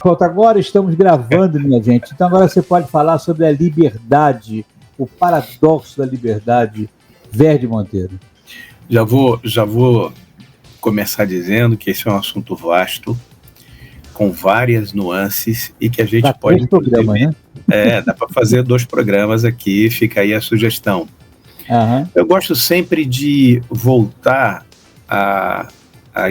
Pronto, agora estamos gravando, minha gente. Então agora você pode falar sobre a liberdade, o paradoxo da liberdade, Verde Monteiro. Já vou começar dizendo que esse é um assunto vasto, com várias nuances e que a gente pode... programas, né? Dá para fazer 2 programas aqui, fica aí a sugestão. Uhum. Eu gosto sempre de voltar à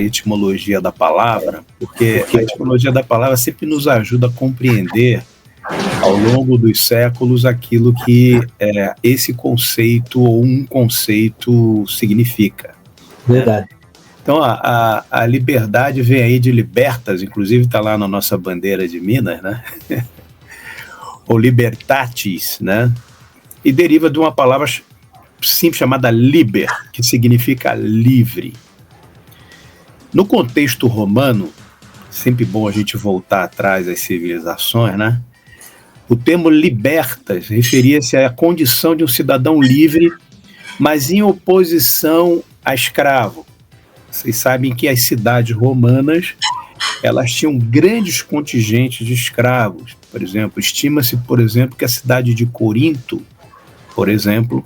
etimologia da palavra, porque a etimologia da palavra sempre nos ajuda a compreender, ao longo dos séculos, aquilo que esse conceito ou um conceito significa. Verdade. Então, a liberdade vem aí de libertas, inclusive está lá na nossa bandeira de Minas, né? Ou libertatis, né? E deriva de uma palavra simples chamada liber, que significa livre. No contexto romano, sempre bom a gente voltar atrás às civilizações, né? O termo libertas referia-se à condição de um cidadão livre, mas em oposição a escravo. Vocês sabem que as cidades romanas, elas tinham grandes contingentes de escravos. Por exemplo, estima-se, por exemplo, que a cidade de Corinto, por exemplo,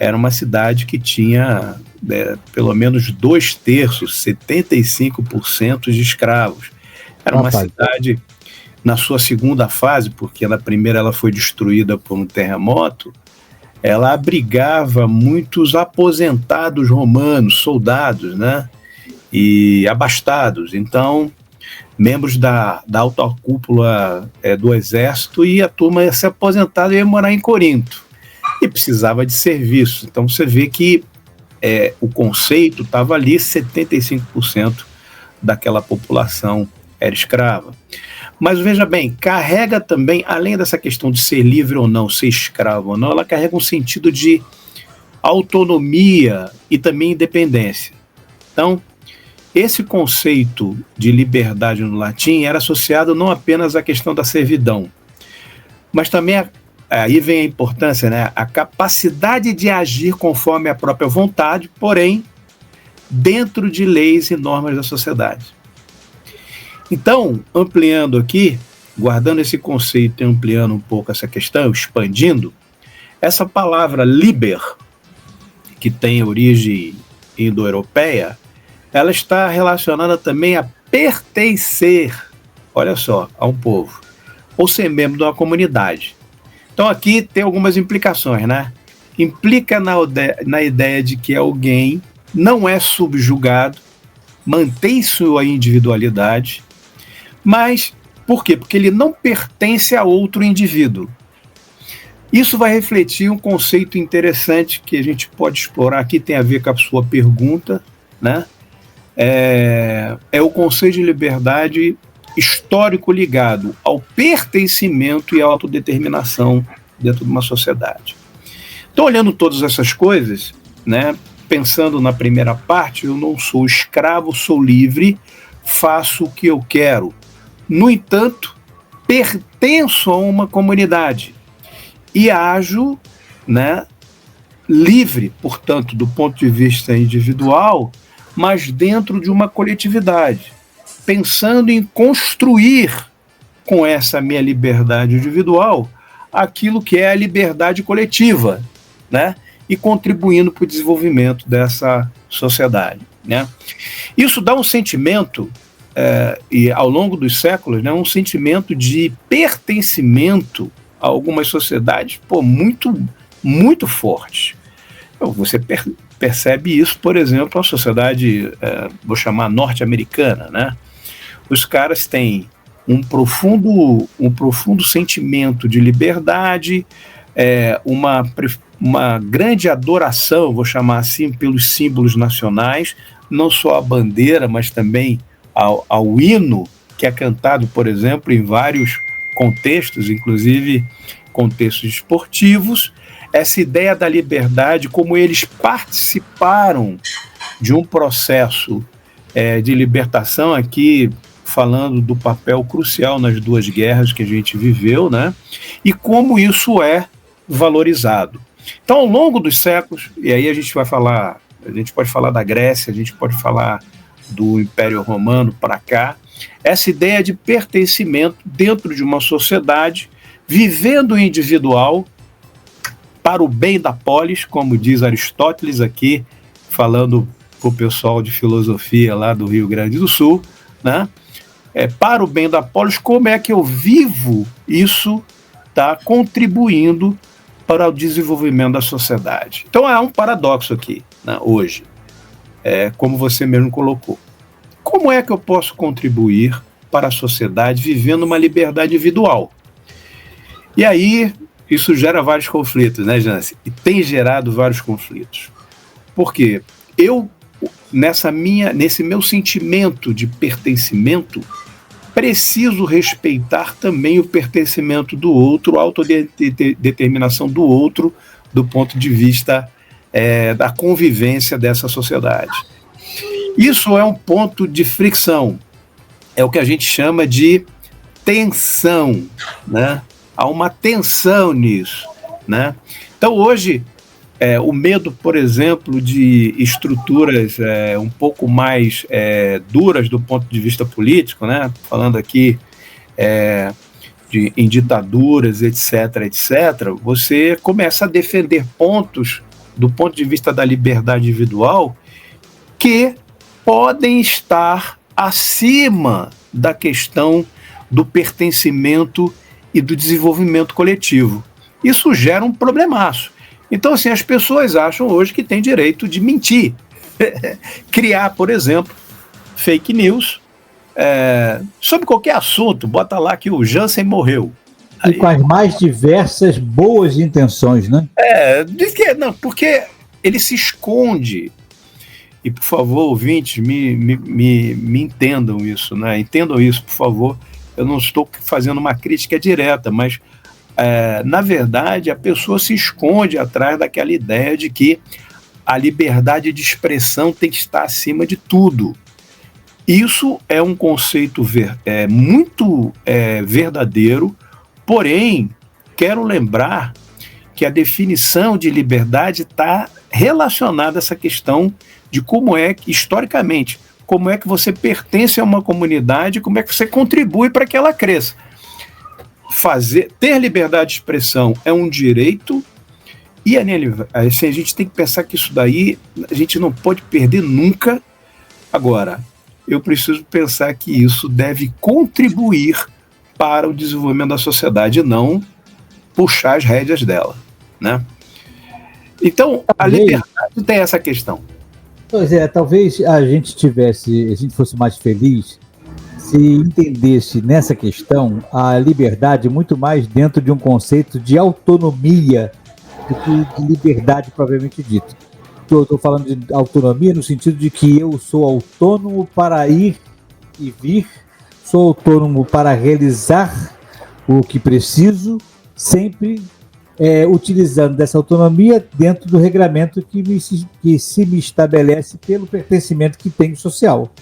era uma cidade que tinha pelo menos 2/3, 75% de escravos. Era uma cidade, na sua segunda fase, porque na primeira ela foi destruída por um terremoto, ela abrigava muitos aposentados romanos, soldados, né? E abastados. Então, membros da alta cúpula do exército, e a turma ia se aposentar e ia morar em Corinto. E precisava de serviço. Então você vê que o conceito estava ali, 75% daquela população era escrava. Mas veja bem, carrega também, além dessa questão de ser livre ou não, ser escravo ou não, ela carrega um sentido de autonomia e também independência. Então, esse conceito de liberdade no latim era associado não apenas à questão da servidão, mas também aí vem a importância, né? A capacidade de agir conforme a própria vontade, porém, dentro de leis e normas da sociedade. Então, ampliando aqui, guardando esse conceito e ampliando um pouco essa questão, expandindo, essa palavra liber, que tem origem indo-europeia, ela está relacionada também a pertencer, olha só, a um povo, ou ser membro de uma comunidade. Então aqui tem algumas implicações, né? Implica na ideia de que alguém não é subjugado, mantém sua individualidade, mas por quê? Porque ele não pertence a outro indivíduo. Isso vai refletir um conceito interessante que a gente pode explorar aqui, tem a ver com a sua pergunta, né? É o conceito de liberdade histórico ligado ao pertencimento e à autodeterminação dentro de uma sociedade. Então, olhando todas essas coisas, né, pensando na primeira parte, eu não sou escravo, sou livre, faço o que eu quero. No entanto, pertenço a uma comunidade e ajo, né, livre, portanto, do ponto de vista individual, mas dentro de uma coletividade, pensando em construir com essa minha liberdade individual aquilo que é a liberdade coletiva, né? E contribuindo para o desenvolvimento dessa sociedade, né? Isso dá um sentimento, e ao longo dos séculos, né, um sentimento de pertencimento a algumas sociedades muito, muito forte. Então, você percebe isso, por exemplo, a sociedade, vou chamar norte-americana, né? Os caras têm um profundo sentimento de liberdade, uma grande adoração, vou chamar assim, pelos símbolos nacionais, não só a bandeira, mas também ao hino, que é cantado, por exemplo, em vários contextos, inclusive contextos esportivos. Essa ideia da liberdade, como eles participaram de um processo de libertação, aqui falando do papel crucial nas 2 guerras que a gente viveu, né? E como isso é valorizado. Então, ao longo dos séculos, e aí a gente pode falar da Grécia, a gente pode falar do Império Romano para cá, essa ideia de pertencimento dentro de uma sociedade, vivendo o individual para o bem da polis, como diz Aristóteles aqui, falando para o pessoal de filosofia lá do Rio Grande do Sul, né? Para o bem da polis, como é que eu vivo isso, tá, contribuindo para o desenvolvimento da sociedade. Então há um paradoxo aqui, né, hoje, como você mesmo colocou. Como é que eu posso contribuir para a sociedade vivendo uma liberdade individual? E aí, isso gera vários conflitos, né, Jancy? E tem gerado vários conflitos. Por quê? Eu, nesse meu sentimento de pertencimento, preciso respeitar também o pertencimento do outro, a autodeterminação do outro, do ponto de vista da convivência dessa sociedade. Isso é um ponto de fricção, é o que a gente chama de tensão, né? Há uma tensão nisso, né? Então, hoje, o medo, por exemplo, de estruturas um pouco mais duras do ponto de vista político, né? Falando aqui em ditaduras, etc., etc., você começa a defender pontos do ponto de vista da liberdade individual que podem estar acima da questão do pertencimento e do desenvolvimento coletivo. Isso gera um problemaço. Então, assim, as pessoas acham hoje que tem direito de mentir, criar, por exemplo, fake news sobre qualquer assunto, bota lá que o Jansen morreu. E com as mais diversas boas intenções, né? Diz que não, porque ele se esconde. E, por favor, ouvintes, me entendam isso, né? Entendam isso, por favor. Eu não estou fazendo uma crítica direta, mas, na verdade, a pessoa se esconde atrás daquela ideia de que a liberdade de expressão tem que estar acima de tudo. Isso é um conceito muito verdadeiro, porém, quero lembrar que a definição de liberdade está relacionada a essa questão de como é que, historicamente, como é que você pertence a uma comunidade, como é que você contribui para que ela cresça. Ter liberdade de expressão é um direito e assim, a gente tem que pensar que isso daí a gente não pode perder nunca. Agora, eu preciso pensar que isso deve contribuir para o desenvolvimento da sociedade e não puxar as rédeas dela, né? Então, a liberdade tem essa questão. Pois talvez a gente fosse mais feliz se entendesse nessa questão a liberdade muito mais dentro de um conceito de autonomia do que de liberdade propriamente dito. Eu estou falando de autonomia no sentido de que eu sou autônomo para ir e vir, sou autônomo para realizar o que preciso, sempre utilizando dessa autonomia dentro do regramento que se me estabelece pelo pertencimento que tenho social.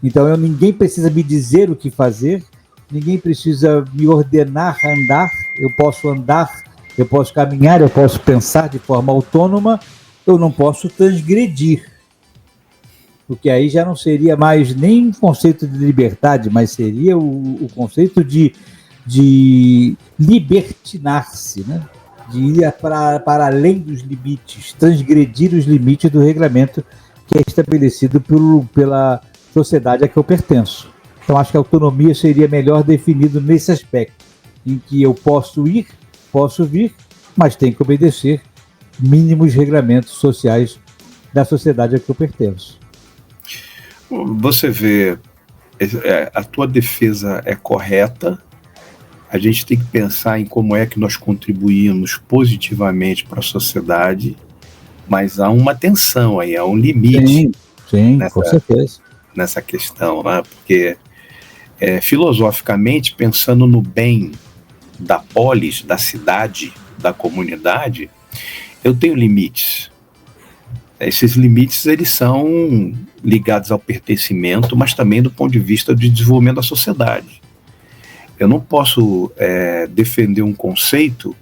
Então ninguém precisa me dizer o que fazer, ninguém precisa me ordenar a andar, eu posso andar, eu posso caminhar, eu posso pensar de forma autônoma, eu não posso transgredir. Porque aí já não seria mais nem conceito de liberdade, mas seria o conceito de libertinar-se, né? De ir para além dos limites, transgredir os limites do regramento que é estabelecido pela sociedade a que eu pertenço. Então acho que a autonomia seria melhor definido nesse aspecto, em que eu posso ir, posso vir, mas tenho que obedecer mínimos regramentos sociais da sociedade a que eu pertenço. Você vê, a tua defesa é correta. A gente tem que pensar em como é que nós contribuímos positivamente para a sociedade, mas há uma tensão aí, há um limite. Sim, com certeza. Nessa questão, né? Porque filosoficamente, pensando no bem da polis, da cidade, da comunidade, eu tenho limites. Esses limites, eles são ligados ao pertencimento, mas também do ponto de vista de desenvolvimento da sociedade. Eu não posso defender um conceito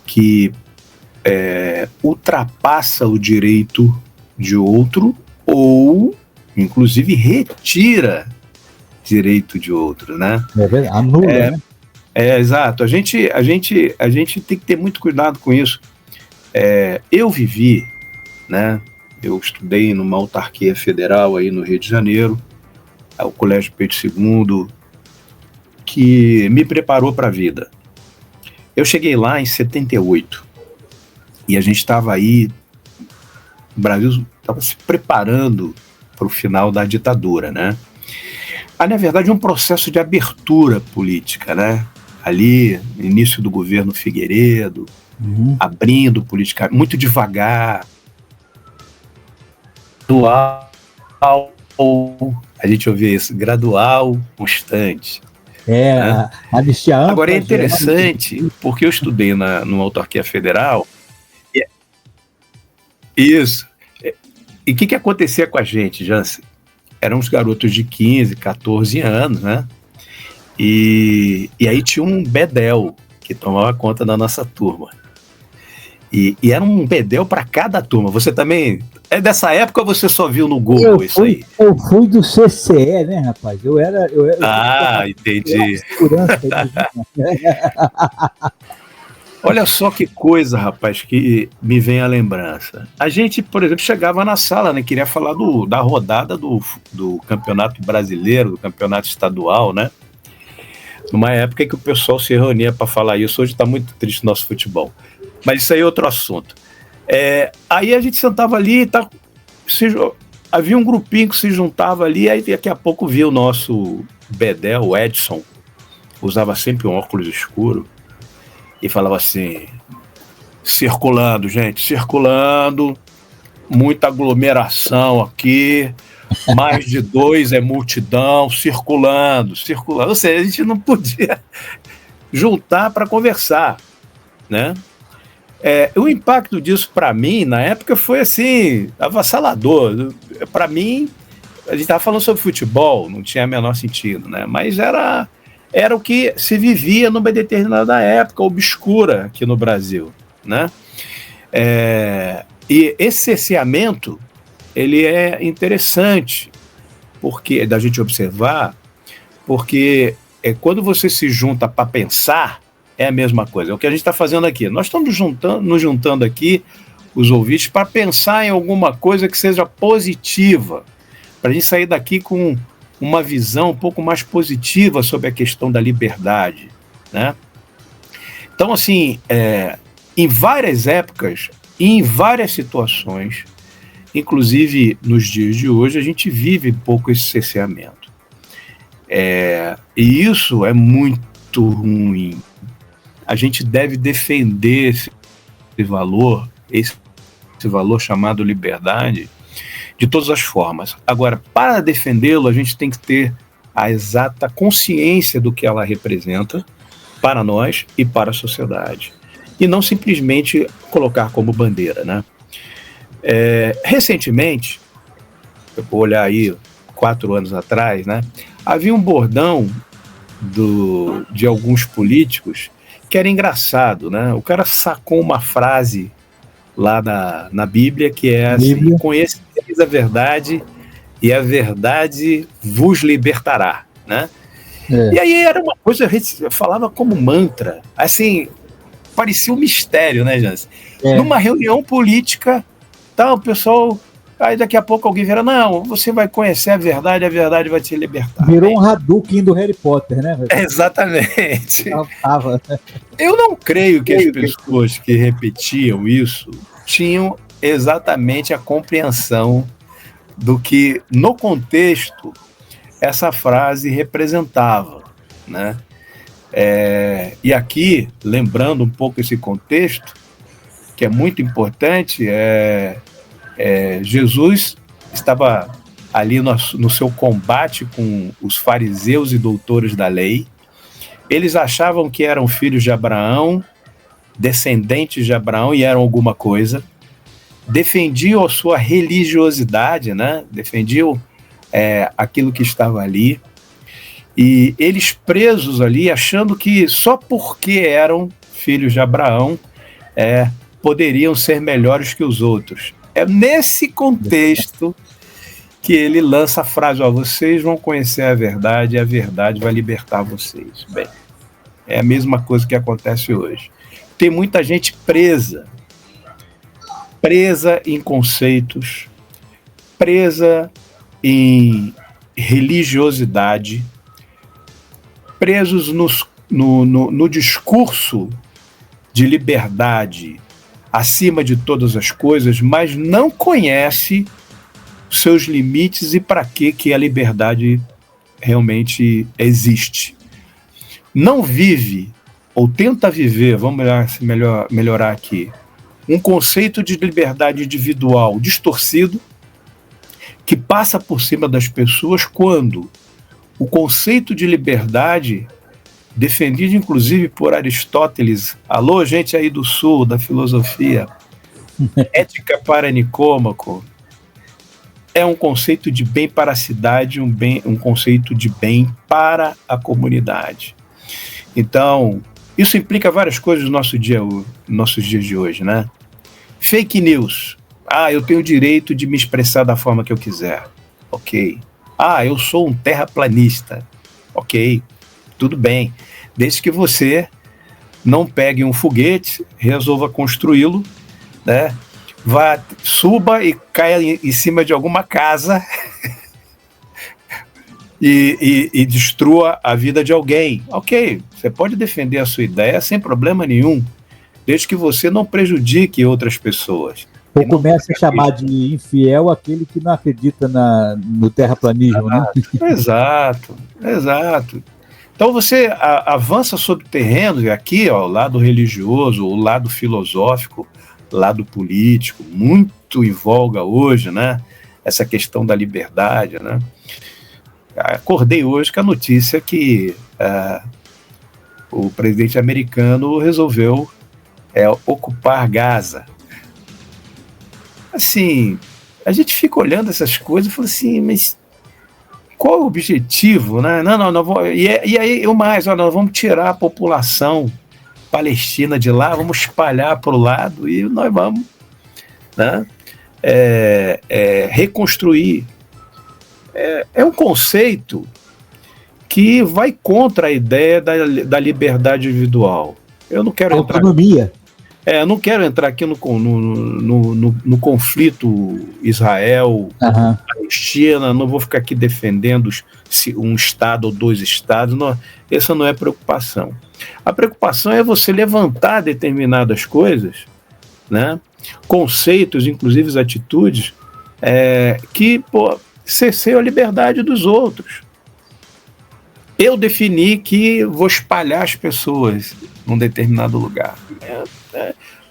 que ultrapassa o direito de outro ou inclusive retira direito de outro, né? É verdade, anula, né? Exato. A gente tem que ter muito cuidado com isso. Eu vivi, né? Eu estudei numa autarquia federal aí no Rio de Janeiro, o Colégio Pedro II, que me preparou para a vida. Eu cheguei lá em 78 e a gente estava aí, o Brasil estava se preparando para o final da ditadura, né? Na verdade, um processo de abertura política, né? Ali, início do governo Figueiredo, abrindo política, muito devagar, gradual, a gente ouvia isso, gradual, constante. Né? A anistia ampla. Agora é interessante, porque eu estudei numa autarquia federal, isso, e o que acontecia com a gente, Jansen? Eram uns garotos de 15, 14 anos, né? E aí tinha um bedel que tomava conta da nossa turma. E era um bedel para cada turma. Você também... É dessa época ou você só viu no Google aí? Eu fui do CCE, né, rapaz? Eu era entendi. Olha só que coisa, rapaz, que me vem à lembrança. A gente, por exemplo, chegava na sala, né? Queria falar da rodada do Campeonato Brasileiro, do Campeonato Estadual, né? Numa época que o pessoal se reunia para falar isso. Hoje está muito triste o nosso futebol. Mas isso aí é outro assunto. Aí a gente sentava ali, havia um grupinho que se juntava ali, aí daqui a pouco via o nosso bedel, o Edson, usava sempre um óculos escuro, e falava assim, circulando, gente, circulando, muita aglomeração aqui, mais de 2 é multidão, circulando. Ou seja, a gente não podia juntar para conversar, né? O impacto disso para mim, na época, foi assim, avassalador. Para mim, a gente estava falando sobre futebol, não tinha o menor sentido, né? Mas era o que se vivia numa determinada época obscura aqui no Brasil, né? E esse cerceamento, ele é interessante porque da gente observar, porque quando você se junta para pensar, é a mesma coisa. É o que a gente está fazendo aqui. Nós estamos nos juntando aqui, os ouvintes, para pensar em alguma coisa que seja positiva, para a gente sair daqui com uma visão um pouco mais positiva sobre a questão da liberdade, né? Então, assim, em várias épocas, em várias situações, inclusive nos dias de hoje, a gente vive um pouco esse cerceamento. E isso é muito ruim. A gente deve defender esse valor chamado liberdade, de todas as formas. Agora, para defendê-lo, a gente tem que ter a exata consciência do que ela representa para nós e para a sociedade. E não simplesmente colocar como bandeira, né? Recentemente, eu vou olhar aí 4 anos atrás, né? Havia um bordão de alguns políticos que era engraçado, né? O cara sacou uma frase lá na Bíblia que é assim: conhecereis a verdade e a verdade vos libertará, né? E aí era uma coisa, a gente falava como mantra, assim, parecia um mistério, né, Jansen? Numa reunião política, o pessoal, aí daqui a pouco alguém vira, não, você vai conhecer a verdade vai te libertar. Virou um Hadouken do Harry Potter, né? Exatamente. Eu não creio que as pessoas que repetiam isso tinham exatamente a compreensão do que, no contexto, essa frase representava, né? E aqui, lembrando um pouco esse contexto, que é muito importante, Jesus estava ali no seu combate com os fariseus e doutores da lei. Eles achavam que eram filhos de Abraão, descendentes de Abraão, e eram alguma coisa. Defendiam a sua religiosidade, né? Defendiam aquilo que estava ali. E eles presos ali, achando que só porque eram filhos de Abraão poderiam ser melhores que os outros. É nesse contexto que ele lança a frase: ó, vocês vão conhecer a verdade e a verdade vai libertar vocês. Bem, é a mesma coisa que acontece hoje. Tem muita gente presa em conceitos, presa em religiosidade, presos no discurso de liberdade acima de todas as coisas, mas não conhece seus limites e para que a liberdade realmente existe. Não vive, ou tenta viver, vamos melhorar aqui, um conceito de liberdade individual distorcido, que passa por cima das pessoas, quando o conceito de liberdade, defendido inclusive por Aristóteles, alô, gente aí do sul, da filosofia, Ética para Nicômaco, é um conceito de bem para a cidade, um conceito de bem para a comunidade. Então, isso implica várias coisas no nossos dias de hoje, né? Fake news. Eu tenho o direito de me expressar da forma que eu quiser. Ok. Eu sou um terraplanista. Ok. Tudo bem. Desde que você não pegue um foguete, resolva construí-lo, né? Suba e caia em cima de alguma casa e destrua a vida de alguém. Ok, você pode defender a sua ideia sem problema nenhum, desde que você não prejudique outras pessoas. Ou comece a chamar de infiel aquele que não acredita no terraplanismo, né? Exato. Então você avança sobre terrenos, e aqui, ó, o lado religioso, o lado filosófico, lado político, muito em voga hoje, né? Essa questão da liberdade, né? Acordei hoje com a notícia que o presidente americano resolveu ocupar Gaza. Assim, a gente fica olhando essas coisas e fala assim, mas qual é o objetivo, né? Não, e aí nós vamos tirar a população palestina de lá, vamos espalhar para o lado e nós vamos, né, reconstruir. É um conceito que vai contra a ideia da liberdade individual. Eu não quero autonomia. Eu não quero entrar aqui no conflito Israel-Palestina, não vou ficar aqui defendendo um Estado ou dois Estados, não, essa não é a preocupação. A preocupação é você levantar determinadas coisas, né, conceitos, inclusive atitudes, que cerceiam a liberdade dos outros. Eu defini que vou espalhar as pessoas num determinado lugar.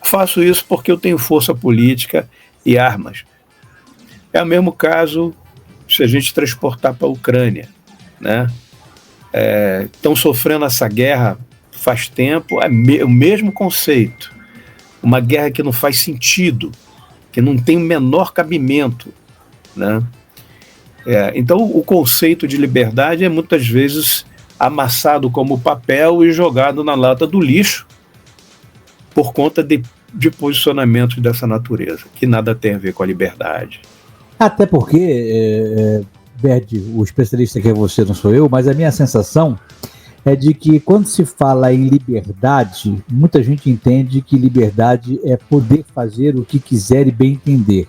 Faço isso porque eu tenho força política e armas. É o mesmo caso se a gente transportar para a Ucrânia, né? Estão sofrendo essa guerra faz tempo, o mesmo conceito. Uma guerra que não faz sentido, que não tem o menor cabimento, né? Então o conceito de liberdade é muitas vezes amassado como papel e jogado na lata do lixo por conta de posicionamentos dessa natureza, que nada tem a ver com a liberdade. Até porque, Berd, o especialista que é você, não sou eu, mas a minha sensação é de que quando se fala em liberdade, muita gente entende que liberdade é poder fazer o que quiser e bem entender.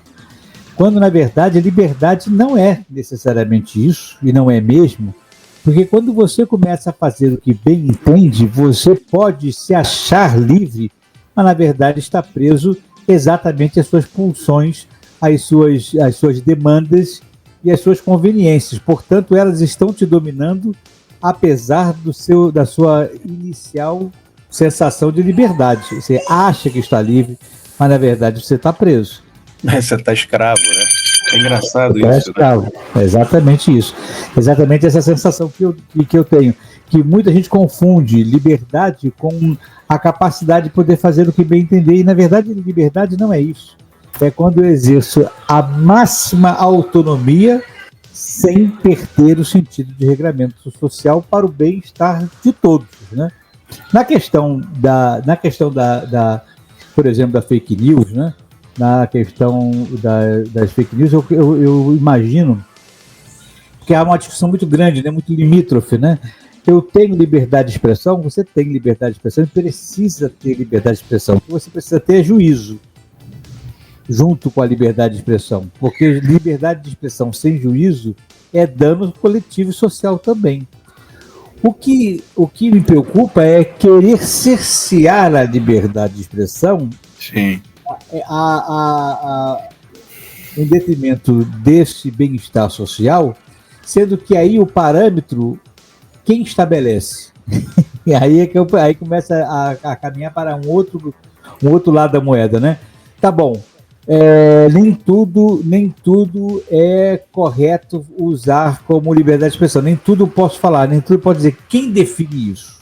Quando, na verdade, a liberdade não é necessariamente isso, e não é mesmo, porque quando você começa a fazer o que bem entende, você pode se achar livre, mas, na verdade, está preso exatamente às suas pulsões, às suas demandas e às suas conveniências. Portanto, elas estão te dominando, apesar da sua inicial sensação de liberdade. Você acha que está livre, mas, na verdade, você está preso. Você está escravo, né? É engraçado isso, escravo, né? É exatamente isso. Exatamente essa sensação que eu tenho. Que muita gente confunde liberdade com a capacidade de poder fazer o que bem entender. E, na verdade, liberdade não é isso. É quando eu exerço a máxima autonomia sem perder o sentido de regramento social para o bem-estar de todos, né? Na questão por exemplo, da fake news, né? Na questão das fake news, eu imagino porque há uma discussão muito grande, né, muito limítrofe, né? Eu tenho liberdade de expressão, você tem liberdade de expressão e precisa ter liberdade de expressão. O que você precisa ter é juízo, junto com a liberdade de expressão, porque liberdade de expressão sem juízo é dano coletivo e social também. O que me preocupa é querer cercear a liberdade de expressão. Sim. Em detrimento desse bem-estar social, sendo que aí o parâmetro, quem estabelece? E aí é que aí começa a caminhar para um outro lado da moeda, né? Tá bom, nem tudo é correto usar como liberdade de expressão, nem tudo posso falar, nem tudo pode dizer. Quem define isso?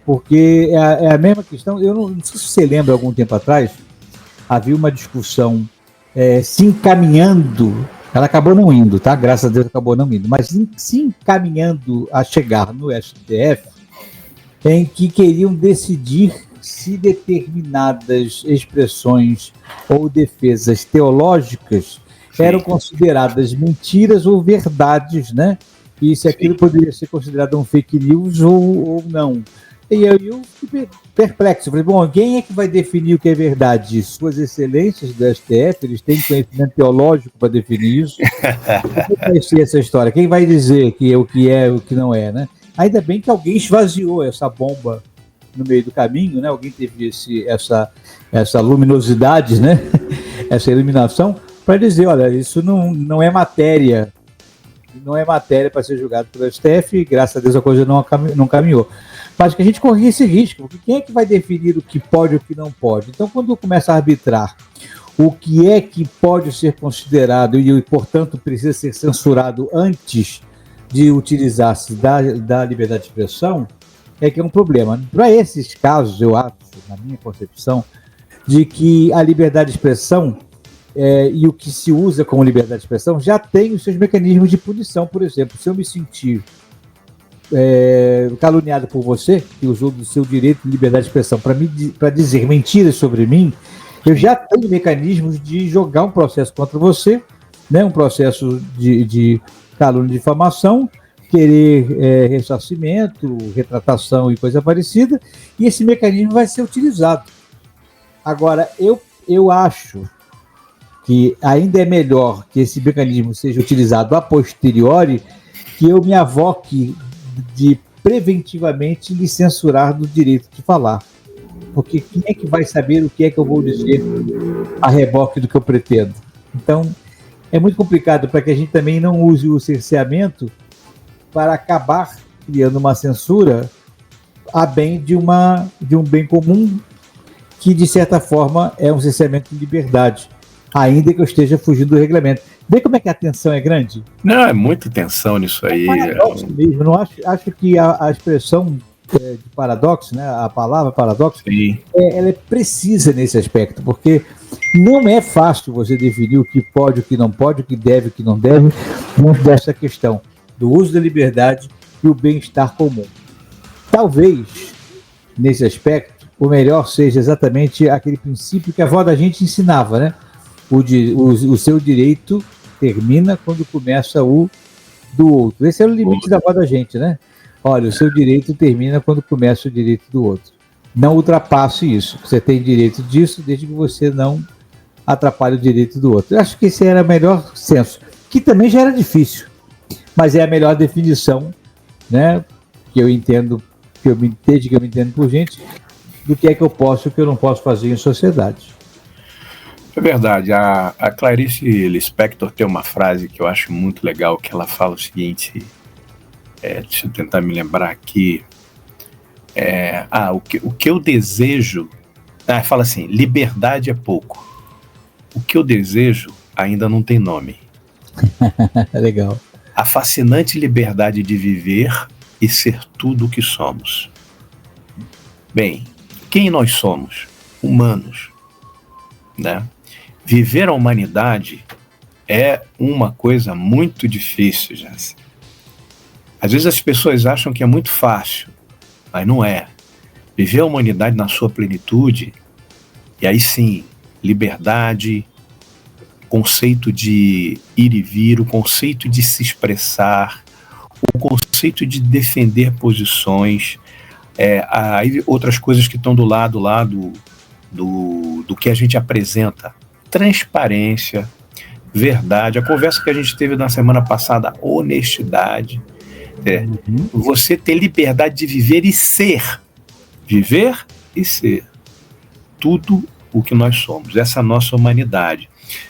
Porque é a mesma questão, eu não sei se você lembra, algum tempo atrás, havia uma discussão se encaminhando, ela acabou não indo, tá? Graças a Deus acabou não indo, mas se encaminhando a chegar no STF, em que queriam decidir se determinadas expressões ou defesas teológicas eram consideradas mentiras ou verdades, né? E se aquilo poderia ser considerado um fake news ou não. E eu fiquei perplexo. Falei, bom, quem é que vai definir o que é verdade? Suas excelências do STF, eles têm conhecimento teológico para definir isso? Como vai ser essa história? Quem vai dizer que o que é e o que não é, né? Ainda bem que alguém esvaziou essa bomba no meio do caminho, né? Alguém teve essa luminosidade, né? Essa iluminação, para dizer, olha, isso não é matéria, para ser julgado pelo STF, e graças a Deus a coisa não caminhou. Mas que a gente corria esse risco, porque quem é que vai definir o que pode e o que não pode? Então, quando começa a arbitrar o que é que pode ser considerado e, portanto, precisa ser censurado antes de utilizar-se da liberdade de expressão, é que é um problema. Para esses casos, eu acho, na minha concepção, de que a liberdade de expressão e o que se usa como liberdade de expressão já tem os seus mecanismos de punição. Por exemplo, se eu me sentir caluniado por você, que usou do seu direito de liberdade de expressão para dizer mentiras sobre mim, eu já tenho mecanismos de jogar um processo contra você, né, um processo de calúnia e difamação, querer ressarcimento, retratação e coisa parecida, e esse mecanismo vai ser utilizado. Agora, eu acho que ainda é melhor que esse mecanismo seja utilizado a posteriori, que eu me avoque de preventivamente lhe censurar do direito de falar. Porque quem é que vai saber o que é que eu vou dizer a reboque do que eu pretendo? Então, é muito complicado para que a gente também não use o cerceamento para acabar criando uma censura a bem de um bem comum que, de certa forma, é um cerceamento de liberdade, ainda que eu esteja fugindo do regulamento. Vê como é que a tensão é grande? Não, é muita tensão nisso aí. Mesmo. Não acho que a expressão de paradoxo, né, a palavra paradoxo, ela é precisa nesse aspecto, porque não é fácil você definir o que pode, o que não pode, o que deve, o que não deve, dentro dessa questão do uso da liberdade e o bem-estar comum. Talvez, nesse aspecto, o melhor seja exatamente aquele princípio que a avó da gente ensinava, né? O seu direito termina quando começa o do outro. Esse é o limite da avó da gente, né? Olha, o seu direito termina quando começa o direito do outro. Não ultrapasse isso. Você tem direito disso desde que você não atrapalhe o direito do outro. Eu acho que esse era o melhor senso, que também já era difícil, mas é a melhor definição, né? Que eu entendo, que eu me entendo por gente, do que é que eu posso e o que eu não posso fazer em sociedade. É verdade. A Clarice Lispector tem uma frase que eu acho muito legal, que ela fala o seguinte, deixa eu tentar me lembrar aqui, o que eu desejo, fala assim, liberdade é pouco, o que eu desejo ainda não tem nome. Legal. A fascinante liberdade de viver e ser tudo o que somos. Bem, quem nós somos? Humanos, né? Viver a humanidade é uma coisa muito difícil, Jéssica. Às vezes as pessoas acham que é muito fácil, mas não é. Viver a humanidade na sua plenitude, e aí sim, liberdade, conceito de ir e vir, o conceito de se expressar, o conceito de defender posições, aí outras coisas que estão do lado lá do que a gente apresenta. Transparência, verdade, a conversa que a gente teve na semana passada, honestidade, você ter liberdade de viver e ser tudo o que nós somos, essa nossa humanidade.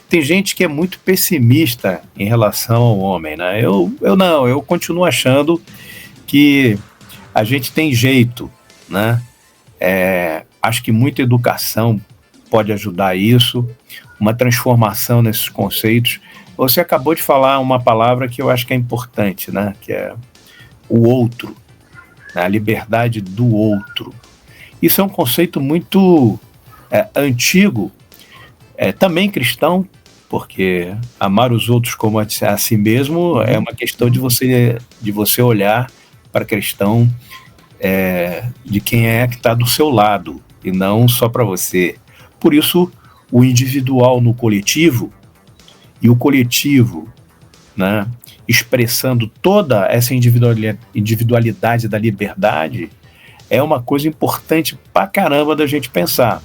Tem gente que é muito pessimista em relação ao homem, né? Eu continuo achando que a gente tem jeito, né? Acho que muita educação pode ajudar isso, uma transformação nesses conceitos. Você acabou de falar uma palavra que eu acho que é importante, né? Que é o outro, né? A liberdade do outro. Isso é um conceito muito antigo, também cristão, porque amar os outros como a si mesmo é uma questão de você olhar para a questão de quem é que está do seu lado, e não só para você. Por isso, o individual no coletivo, e o coletivo, né, expressando toda essa individualidade da liberdade, é uma coisa importante pra caramba da gente pensar.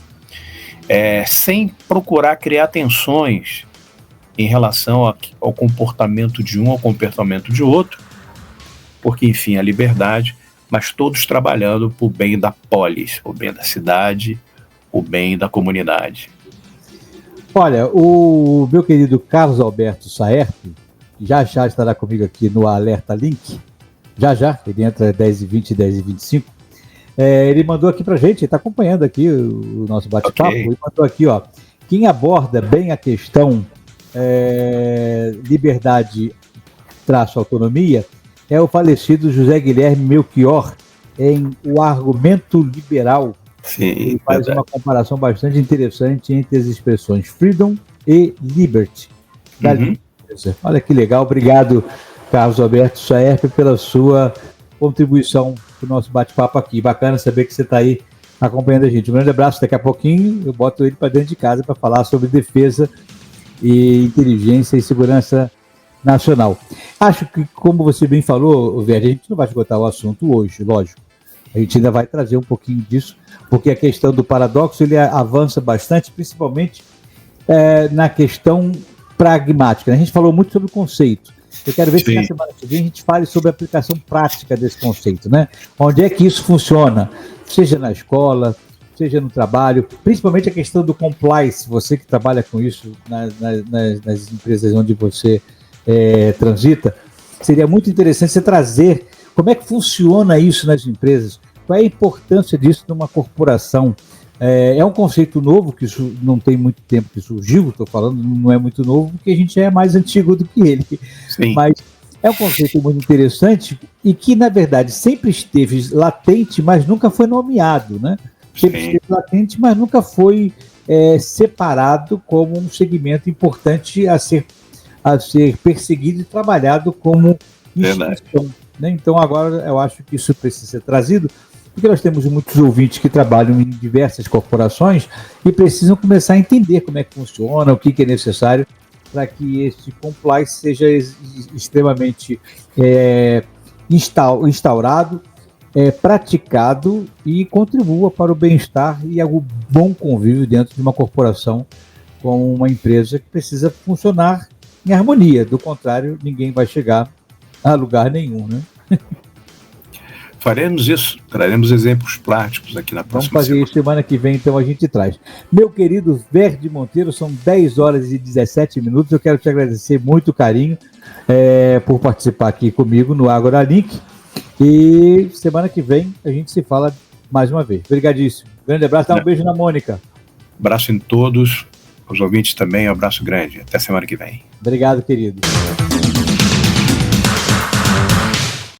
Sem procurar criar tensões em relação ao comportamento de um, ao comportamento de outro, porque, enfim, a liberdade, mas todos trabalhando por bem da polis, o bem da cidade, o bem da comunidade. Olha, o meu querido Carlos Alberto Saerp já estará comigo aqui no Alerta Link, já, ele entra 10h20 e 10h25, ele mandou aqui pra gente, ele está acompanhando aqui o nosso bate-papo, okay. Ele mandou aqui, ó, quem aborda bem a questão liberdade-autonomia é o falecido José Guilherme Melchior, em O Argumento Liberal. Sim, ele faz uma comparação bastante interessante entre as expressões freedom e liberty. Olha que legal, obrigado, Carlos Alberto Saerp, pela sua contribuição para o nosso bate-papo aqui. Bacana saber que você está aí acompanhando a gente. Um grande abraço, daqui a pouquinho eu boto ele para dentro de casa para falar sobre defesa e inteligência e segurança nacional. Acho que, como você bem falou, Verde, a gente não vai esgotar o assunto hoje, lógico. A gente ainda vai trazer um pouquinho disso, porque a questão do paradoxo ele avança bastante, principalmente na questão pragmática. A gente falou muito sobre o conceito. Eu quero ver se na semana que vem a gente fale sobre a aplicação prática desse conceito, né? Onde é que isso funciona? Seja na escola, seja no trabalho, principalmente a questão do compliance, você que trabalha com isso nas empresas onde você transita, seria muito interessante você trazer como é que funciona isso nas empresas, qual é a importância disso numa corporação. É um conceito novo, que isso não tem muito tempo que surgiu, estou falando, não é muito novo, porque a gente é mais antigo do que ele. Sim. Mas é um conceito muito interessante e que, na verdade, sempre esteve latente, mas nunca foi nomeado, né? Sempre esteve latente, mas nunca foi separado como um segmento importante a ser perseguido e trabalhado como instituição. Né? Então, agora, eu acho que isso precisa ser trazido, porque nós temos muitos ouvintes que trabalham em diversas corporações e precisam começar a entender como é que funciona, o que é necessário para que esse compliance seja extremamente instaurado, praticado e contribua para o bem-estar e o bom convívio dentro de uma corporação com uma empresa que precisa funcionar em harmonia. Do contrário, ninguém vai chegar a lugar nenhum, né? Faremos isso, traremos exemplos práticos aqui na próxima semana. Vamos fazer isso semana que vem, então a gente traz. Meu querido Verde Monteiro, são 10h17. Eu quero te agradecer muito o carinho por participar aqui comigo no Agora Link. E semana que vem a gente se fala mais uma vez. Obrigadíssimo. Grande abraço, dá um beijo na Mônica. Abraço em todos, os ouvintes também, um abraço grande. Até semana que vem. Obrigado, querido.